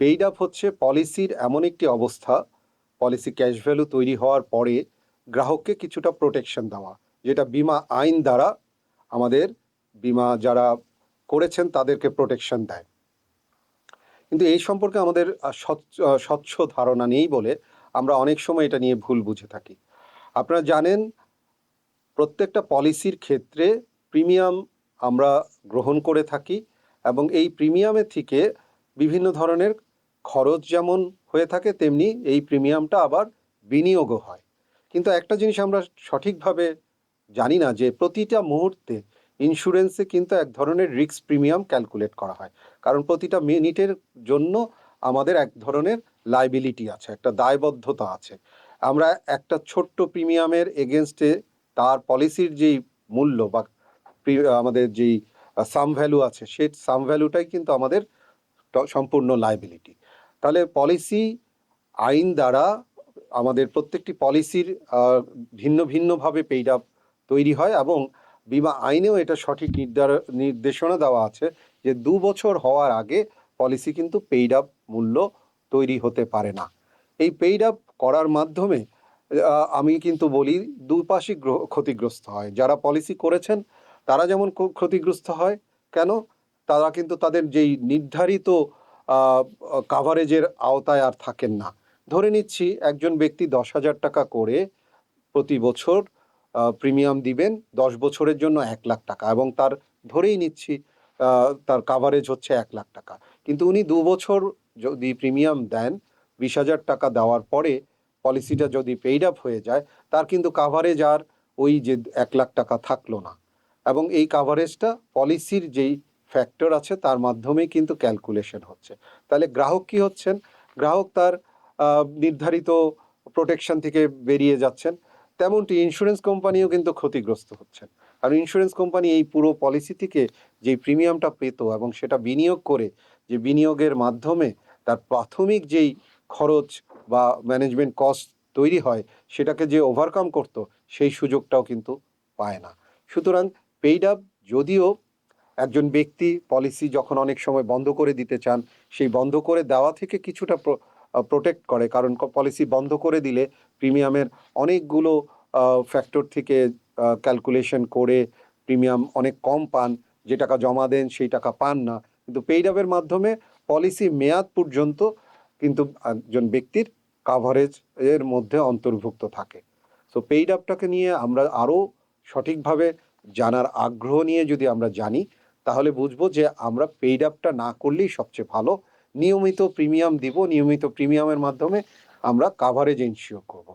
Paid up হচ্ছে পলিসির এমন একটি অবস্থা, পলিসি ক্যাশ ভ্যালু তৈরি হওয়ার পরে গ্রাহককে কিছুটা প্রোটেকশন দেওয়া, যেটা বীমা আইন দ্বারা আমাদের বীমা যারা করেছেন তাদেরকে প্রোটেকশন দেয়। কিন্তু এই সম্পর্কে আমাদের স্বচ্ছ ধারণা নেই বলে আমরা অনেক সময় এটা নিয়ে ভুল বুঝে থাকি। আপনারা জানেন, প্রত্যেকটা পলিসির ক্ষেত্রে প্রিমিয়াম আমরা গ্রহণ করে থাকি এবং এই প্রিমিয়ামের থেকে বিভিন্ন ধরনের খরচ যেমন হয়ে থাকে, তেমনি এই প্রিমিয়ামটা আবার বিনিয়োগও হয়। কিন্তু একটা জিনিস আমরা সঠিকভাবে জানি না যে প্রতিটা মুহূর্তে ইন্স্যুরেন্সে কিন্তু এক ধরনের রিস্ক প্রিমিয়াম ক্যালকুলেট করা হয়, কারণ প্রতিটা মিনিটের জন্য আমাদের এক ধরনের লাইবিলিটি আছে, একটা দায়বদ্ধতা আছে। আমরা একটা ছোট্ট প্রিমিয়ামের এগেনস্টে তার পলিসির যেই মূল্য বা আমাদের যেই সাম ভ্যালু আছে, সেই সাম ভ্যালুটাই কিন্তু আমাদের সম্পূর্ণ লাইবিলিটি। তাহলে পলিসি আইন দ্বারা আমাদের প্রত্যেকটি পলিসির ভিন্ন ভিন্নভাবে পেইড আপ তৈরি হয় এবং বীমা আইনেও এটা সঠিক নির্দেশনা দেওয়া আছে যে 2 বছর হওয়ার আগে পলিসি কিন্তু পেইড আপ মূল্য তৈরি হতে পারে না। এই পেইড আপ করার মাধ্যমে আমি কিন্তু বলি দুপাশই ক্ষতিগ্রস্ত হয়। যারা পলিসি করেছেন তারা যেমন ক্ষতিগ্রস্ত হয়, কেন? তারা কিন্তু তাদের যেই নির্ধারিত কাভারেজের আওতায় আর থাকেন না। ধরে নিচ্ছি একজন ব্যক্তি 10,000 টাকা করে প্রতি বছর প্রিমিয়াম দিবেন 10 বছরের জন্য 1,00,000 টাকা, এবং তার ধরেই নিচ্ছি তার কাভারেজ হচ্ছে 1,00,000 টাকা। কিন্তু উনি 2 বছর যদি প্রিমিয়াম দেন, 20,000 টাকা দেওয়ার পরে পলিসিটা যদি পেইড আপ হয়ে যায়, তার কিন্তু কাভারেজ আর ওই যে 1,00,000 টাকা থাকলো না। এবং এই কাভারেজটা পলিসির যেই ফ্যাক্টর আছে তার মাধ্যমেই কিন্তু ক্যালকুলেশন হচ্ছে। তাহলে গ্রাহক কি হচ্ছেন? গ্রাহক তার নির্ধারিত প্রোটেকশন থেকে বেরিয়ে যাচ্ছেন। তেমনটি ইন্স্যুরেন্স কোম্পানিও কিন্তু ক্ষতিগ্রস্ত হচ্ছেন। আর ইন্স্যুরেন্স কোম্পানি এই পুরো পলিসি থেকে যেই প্রিমিয়ামটা পেত এবং সেটা বিনিয়োগ করে, যে বিনিয়োগের মাধ্যমে তার প্রাথমিক যেই খরচ বা ম্যানেজমেন্ট কস্ট তৈরি হয়, সেটাকে যে ওভারকাম করত, সেই সুযোগটাও কিন্তু পায় না। সুতরাং পেইড আপ যদিও একজন ব্যক্তি পলিসি যখন অনেক সময় বন্ধ করে দিতে চান, সেই বন্ধ করে দেওয়া থেকে কিছুটা প্রোটেক্ট করে, কারণ পলিসি বন্ধ করে দিলে প্রিমিয়ামের অনেকগুলো ফ্যাক্টর থেকে ক্যালকুলেশন করে প্রিমিয়াম অনেক কম পান, যে টাকা জমা দেন সেই টাকা পান না। কিন্তু পেইড আপের মাধ্যমে পলিসি মেয়াদ পর্যন্ত কিন্তু একজন ব্যক্তির কাভারেজ এর মধ্যে অন্তর্ভুক্ত থাকে। সো পেইড আপটাকে নিয়ে আমরা আরও সঠিকভাবে জানার আগ্রহ নিয়ে যদি আমরা জানি, তাহলে বুঝবো যে আমরা পেইড আপটা না করলেই সবচেয়ে ভালো। নিয়মিত প্রিমিয়াম দিব, নিয়মিত প্রিমিয়ামের মাধ্যমে আমরা কাভারেজ এনশিওর করব।